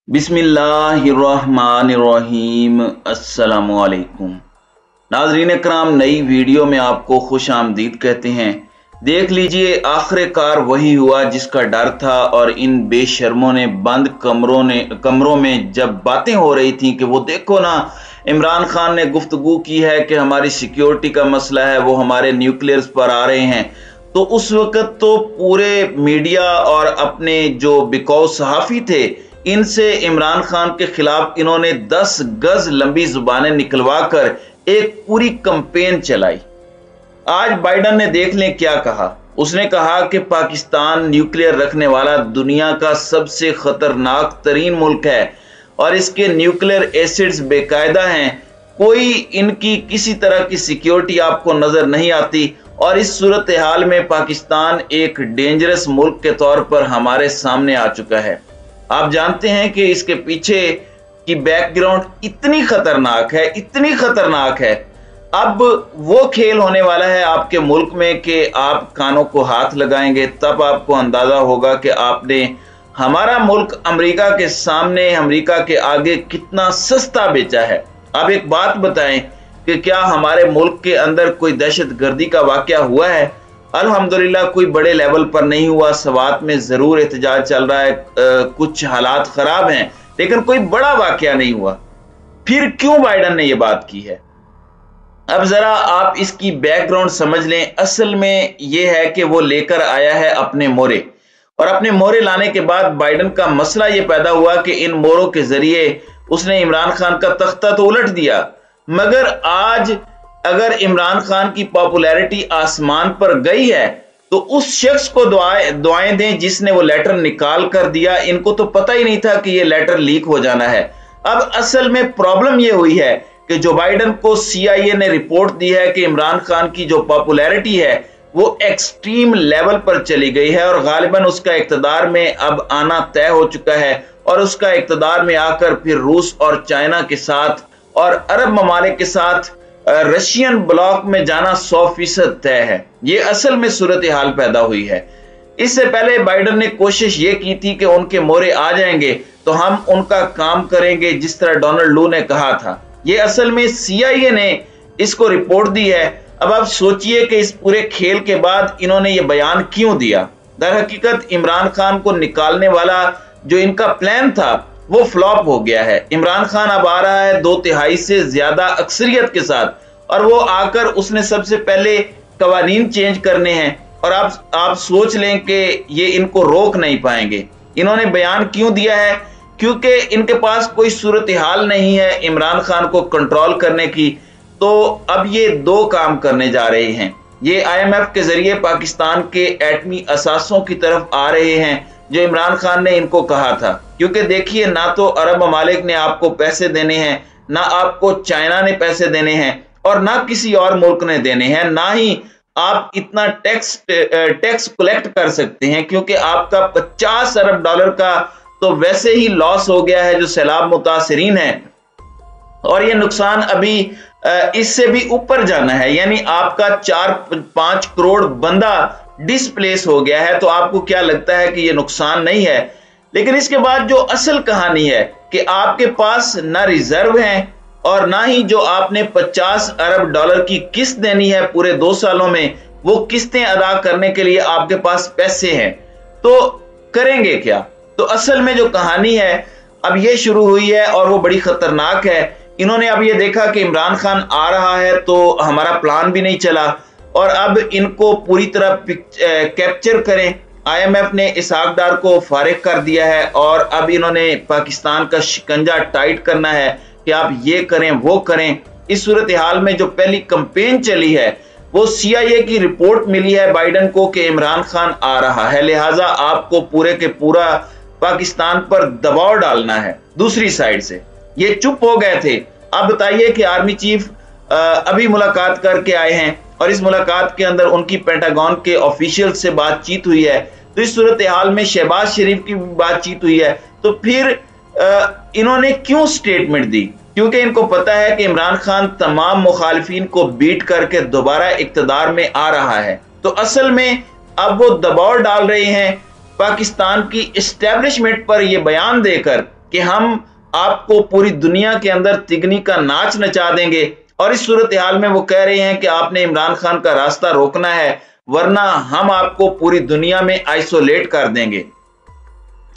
बिस्मिल्लाहिर्रहमानिर्रहीम। अस्सलामुअलैकुम नाज़रीन कराम, नई वीडियो में आपको खुश आमदीद कहते हैं। देख लीजिए, आखिरकार वही हुआ जिसका डर था और इन बेशर्मों ने बंद कमरों में जब बातें हो रही थी कि वो देखो ना, इमरान खान ने गुफ्तगू की है कि हमारी सिक्योरिटी का मसला है, वो हमारे न्यूक्लियर्स पर आ रहे हैं। तो उस वक्त तो पूरे मीडिया और अपने जो बिकॉज सहाफ़ी थे, इनसे इमरान खान के खिलाफ इन्होंने 10 गज लंबी जुबानें निकलवा कर एक पूरी कंपेन चलाई। आज बाइडन ने देख लें क्या कहा। उसने कहा कि पाकिस्तान न्यूक्लियर रखने वाला दुनिया का सबसे खतरनाक तरीन मुल्क है और इसके न्यूक्लियर एसिड्स बेकायदा हैं। कोई इनकी किसी तरह की सिक्योरिटी आपको नजर नहीं आती और इस सूरत हाल में पाकिस्तान एक डेंजरस मुल्क के तौर पर हमारे सामने आ चुका है। आप जानते हैं कि इसके पीछे की बैकग्राउंड इतनी खतरनाक है। अब वो खेल होने वाला है आपके मुल्क में कि आप कानों को हाथ लगाएंगे, तब आपको अंदाजा होगा कि आपने हमारा मुल्क अमेरिका के सामने, अमेरिका के आगे कितना सस्ता बेचा है। अब एक बात बताएं कि क्या हमारे मुल्क के अंदर कोई दहशतगर्दी का वाकया हुआ है? अल्हम्दुलिल्लाह कोई बड़े लेवल पर नहीं हुआ। सवात में जरूर एहतजाज चल रहा है, कुछ हालात खराब हैं, लेकिन कोई बड़ा वाकया नहीं हुआ। फिर क्यों बाइडन ने यह बात की है? अब जरा आप इसकी बैकग्राउंड समझ लें। असल में यह है कि वो लेकर आया है अपने मोहरे, और अपने मोहरे लाने के बाद बाइडन का मसला यह पैदा हुआ कि इन मोहरों के जरिए उसने इमरान खान का तख्ता तो उलट दिया, मगर आज अगर इमरान खान की पॉपुलैरिटी आसमान पर गई है तो उस शख्स को दुआएं दें जिसने वो लेटर निकाल कर दिया। इनको तो पता ही नहीं था कि ये लेटर लीक हो जाना है। अब असल में प्रॉब्लम ये हुई है कि जो बाइडन को CIA ने रिपोर्ट दी है कि इमरान खान की जो पॉपुलैरिटी है वो एक्सट्रीम लेवल पर चली गई है और गालिबन उसका इक्तदार में अब आना तय हो चुका है, और उसका इक्तदार में आकर फिर रूस और चाइना के साथ और अरब ममालिक के साथ रशियन ब्लॉक में जाना 100% तय है। ये असल में सूरत हाल पैदा हुई है। इससे पहले बाइडन ने कोशिश ये की थी कि उनके मोहरे आ जाएंगे तो हम उनका काम करेंगे, जिस तरह डोनाल्ड लू ने कहा था। ये असल में CIA ने इसको रिपोर्ट दी है। अब आप सोचिए कि इस पूरे खेल के बाद इन्होंने ये बयान क्यों दिया। दर हकीकत इमरान खान को निकालने वाला जो इनका प्लान था वो फ्लॉप हो गया है। इमरान खान अब आ रहा है 2/3 से ज्यादा अक्सरियत के साथ, और वो आकर उसने सबसे पहले कवानीन चेंज करने हैं, और आप सोच लें कि ये इनको रोक नहीं पाएंगे। इन्होंने बयान क्यों दिया है? क्योंकि इनके पास कोई सूरत हाल नहीं है इमरान खान को कंट्रोल करने की। तो अब ये दो काम करने जा रहे हैं। ये IMF के जरिए पाकिस्तान के एटमी असासों की तरफ आ रहे हैं जो इमरान खान ने इनको कहा था। क्योंकि देखिए, ना तो अरब ममालिक ने आपको पैसे देने हैं, ना आपको चाइना ने पैसे देने हैं, और ना किसी और मुल्क ने देने हैं, ना ही आप इतना टैक्स कलेक्ट कर सकते हैं, क्योंकि आपका 50 अरब डॉलर का तो वैसे ही लॉस हो गया है जो सैलाब मुतासिरीन है, और ये नुकसान अभी इससे भी ऊपर जाना है। यानी आपका 4-5 करोड़ बंदा डिस्प्लेस हो गया है। तो आपको क्या लगता है कि ये नुकसान नहीं है? लेकिन इसके बाद जो असल कहानी है कि आपके पास ना रिजर्व है और ना ही जो आपने 50 अरब डॉलर की किस्त देनी है पूरे 2 सालों में, वो किस्तें अदा करने के लिए आपके पास पैसे हैं। तो करेंगे क्या? तो असल में जो कहानी है अब ये शुरू हुई है और वो बड़ी खतरनाक है। इन्होंने अब ये देखा कि इमरान खान आ रहा है तो हमारा प्लान भी नहीं चला, और अब इनको पूरी तरह कैप्चर करें। IMF ने इसहाक डार को फारिग कर दिया है और अब इन्होंने पाकिस्तान का शिकंजा टाइट करना है कि आप ये करें वो करें। इस सूरत हाल में जो पहली कंपेन चली है वो CIA की रिपोर्ट मिली है बाइडन को कि इमरान खान आ रहा है, लिहाजा आपको पूरे के पूरा पाकिस्तान पर दबाव डालना है। दूसरी साइड से ये चुप हो गए थे। अब बताइए कि आर्मी चीफ अभी मुलाकात करके आए हैं और इस मुलाकात के अंदर उनकी पेंटागन के ऑफिशियल से बातचीत हुई है। तो इस सूरत हाल में शहबाज शरीफ की बातचीत हुई है। तो फिर इन्होंने क्यों स्टेटमेंट दी? क्योंकि इनको पता है कि इमरान खान तमाम मुखालिफिन को बीट करके दोबारा इक्तदार में आ रहा है। तो असल में अब वो दबाव डाल रहे हैं पाकिस्तान की एस्टेब्लिशमेंट पर यह बयान देकर कि हम आपको पूरी दुनिया के अंदर तिगनी का नाच नचा देंगे। और इस सूरत हाल में वो कह रहे हैं कि आपने इमरान खान का रास्ता रोकना है, वरना हम आपको पूरी दुनिया में आइसोलेट कर देंगे।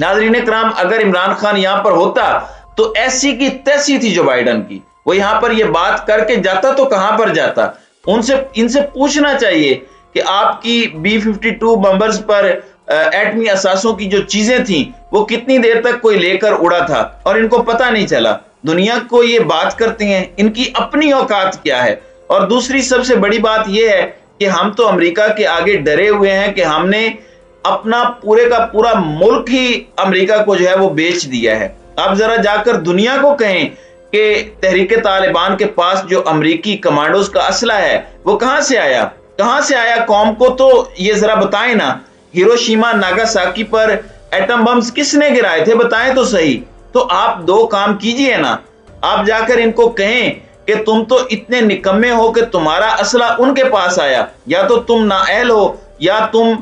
नाज़रीन किराम, अगर इमरान खान यहां पर होता तो ऐसी की तैसी थी जो बाइडन की, वो यहां पर ये बात करके जाता तो कहां पर जाता। इनसे पूछना चाहिए कि आपकी B-52 बम्बर्स पर एटमी असासों की जो चीजें थी वो कितनी देर तक कोई लेकर उड़ा था और इनको पता नहीं चला। दुनिया को ये बात करते हैं, इनकी अपनी औकात क्या है। और दूसरी सबसे बड़ी बात यह है कि हम तो अमेरिका के आगे डरे हुए हैं कि हमने अपना पूरे का पूरा मुल्क ही अमेरिका को जो है वो बेच दिया है। आप जरा जाकर दुनिया को कहें कि तहरीक तालिबान के पास जो अमेरिकी कमांडोज का असला है वो कहां से आया कौम को तो ये जरा बताएं ना। हिरोशिमा नागासाकी पर एटम बम्स किसने गिराए थे, बताएं तो सही। तो आप दो काम कीजिए ना, आप जाकर इनको कहें कि तुम तो इतने निकम्मे हो कि तुम्हारा असला उनके पास आया, या तो तुम नाअहल हो या तुम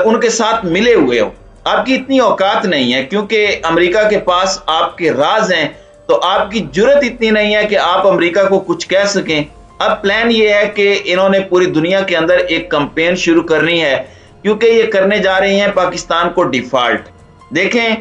उनके साथ मिले हुए हो। आपकी इतनी औकात नहीं है, क्योंकि अमेरिका के पास आपके राज हैं, तो आपकी जुर्रत इतनी नहीं है कि आप अमेरिका को कुछ कह सकें। अब प्लान ये है कि इन्होंने पूरी दुनिया के अंदर एक कैंपेन शुरू करनी है, क्योंकि ये करने जा रही हैं पाकिस्तान को डिफॉल्ट। देखें,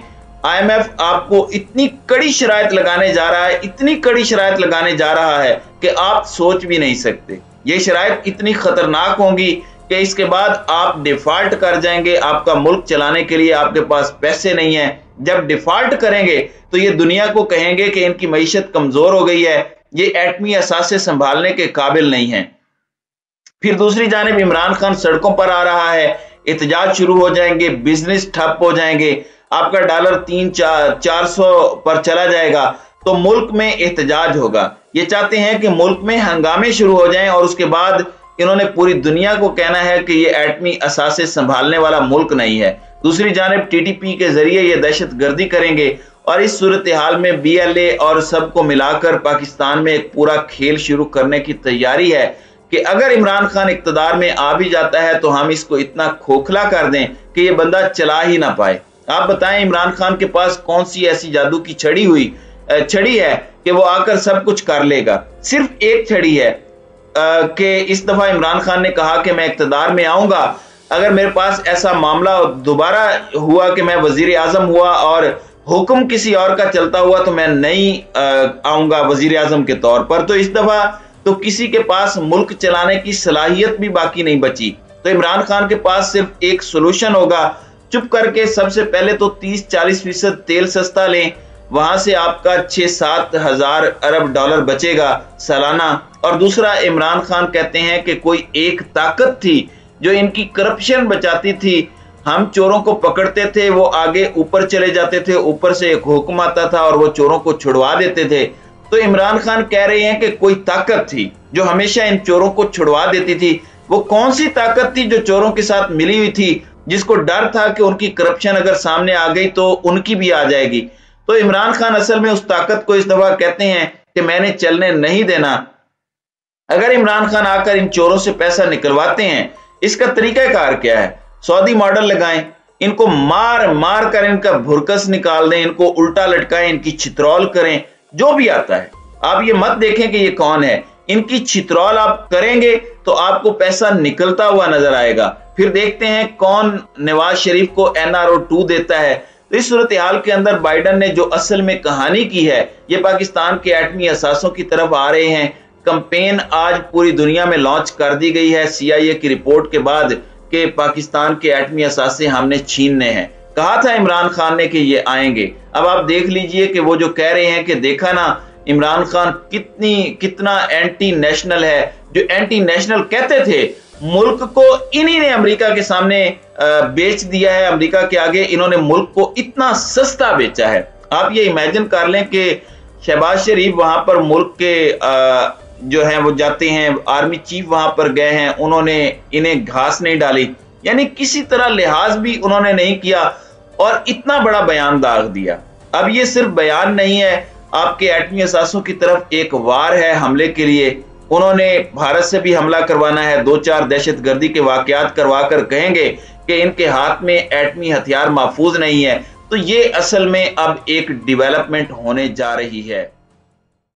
IMF आपको इतनी कड़ी शराइत लगाने जा रहा है, इतनी कड़ी शराइत लगाने जा रहा है कि आप सोच भी नहीं सकते। ये शराइत इतनी खतरनाक होंगी कि इसके बाद आप डिफॉल्ट कर जाएंगे। आपका मुल्क चलाने के लिए आपके पास पैसे नहीं है। जब डिफॉल्ट करेंगे तो ये दुनिया को कहेंगे कि इनकी मईशत कमजोर हो गई है, ये एटमी असासे संभालने के काबिल नहीं है। फिर दूसरी जानिब इमरान खान सड़कों पर आ रहा है, एहतजाज शुरू हो जाएंगे, बिजनेस ठप हो जाएंगे, आपका डॉलर 300-400 पर चला जाएगा, तो मुल्क में एहतजाज होगा। ये चाहते हैं कि मुल्क में हंगामे शुरू हो जाएं और उसके बाद इन्होंने पूरी दुनिया को कहना है कि ये एटमी असासे संभालने वाला मुल्क नहीं है। दूसरी जानिब TTP के जरिए ये दहशत गर्दी करेंगे और इस सूरत हाल में BLA और सबको मिलाकर पाकिस्तान में एक पूरा खेल शुरू करने की तैयारी है कि अगर इमरान खान इक्तदार में आ भी जाता है तो हम इसको इतना खोखला कर दें कि ये बंदा चला ही ना पाए। आप बताएं, इमरान खान के पास कौन सी ऐसी जादू की छड़ी है कि वो आकर सब कुछ कर लेगा। सिर्फ एक छड़ी है कि इस दफा इमरान खान ने कहा कि मैं इक्तदार में आऊंगा, अगर मेरे पास ऐसा मामला दोबारा हुआ कि मैं वजीर आजम हुआ और हुक्म किसी और का चलता हुआ तो मैं नहीं आऊंगा वजीर आजम के तौर पर। तो इस दफा तो किसी के पास मुल्क चलाने की सलाहियत भी बाकी नहीं बची। तो इमरान खान के पास सिर्फ एक सोल्यूशन होगा, चुप करके सबसे पहले तो 30-40% तेल सस्ता लें, वहां से आपका 6-7 हजार अरब डॉलर बचेगा सालाना। और दूसरा, इमरान खान कहते हैं कि कोई एक ताकत थी जो इनकी करप्शन बचाती थी, हम चोरों को पकड़ते थे, वो आगे ऊपर चले जाते थे, ऊपर से एक हुक्म आता था और वो चोरों को छुड़वा देते थे। तो इमरान खान कह रहे हैं कि कोई ताकत थी जो हमेशा इन चोरों को छुड़वा देती थी। वो कौन सी ताकत थी जो चोरों के साथ मिली हुई थी, जिसको डर था कि उनकी करप्शन अगर सामने आ गई तो उनकी भी आ जाएगी। तो इमरान खान असल में उस ताकत को इस दफा कहते हैं कि मैंने चलने नहीं देना। अगर इमरान खान आकर इन चोरों से पैसा निकलवाते हैं, इसका तरीकाकार क्या है? सऊदी मॉडल लगाएं, इनको मार मार कर इनका भुरकस निकाल दें, इनको उल्टा लटकाएं, इनकी छित्रौल करें, जो भी आता है। आप ये मत देखें कि ये कौन है, इनकी छित्रौल आप करेंगे तो आपको पैसा निकलता हुआ नजर आएगा। फिर देखते हैं कौन नवाज शरीफ को NRO 2 देता है। तो इस सूरत हाल के अंदर बाइडन ने जो असल में कहानी की है, ये पाकिस्तान के एटमी असासों की तरफ आ रहे हैं। कैंपेन आज पूरी दुनिया में लॉन्च कर दी गई है CIA की रिपोर्ट के बाद कि पाकिस्तान के एटमी असासे हमने छीनने हैं। कहा था इमरान खान ने कि ये आएंगे। अब आप देख लीजिए कि वो जो कह रहे हैं कि देखा ना इमरान खान कितना एंटी नेशनल है। जो एंटी नेशनल कहते थे, मुल्क को इन्हीं ने अमेरिका के सामने बेच दिया है, अमेरिका के आगे इन्होंने मुल्क को इतना सस्ता बेचा है। आप ये इमेजिन कर लें कि शहबाज शरीफ वहां पर मुल्क के जो है वो जाते हैं, आर्मी चीफ वहां पर गए हैं, उन्होंने इन्हें घास नहीं डाली, यानी किसी तरह लिहाज भी उन्होंने नहीं किया और इतना बड़ा बयान दाग दिया। अब ये सिर्फ बयान नहीं है, आपके एटमी असासों की तरफ एक वार है हमले के लिए। उन्होंने भारत से भी हमला करवाना है, 2-4 दहशतगर्दी के वाकयात करवा कर कहेंगे कि इनके हाथ में एटमी हथियार महफूज नहीं है। तो ये असल में अब एक डेवलपमेंट होने जा रही है।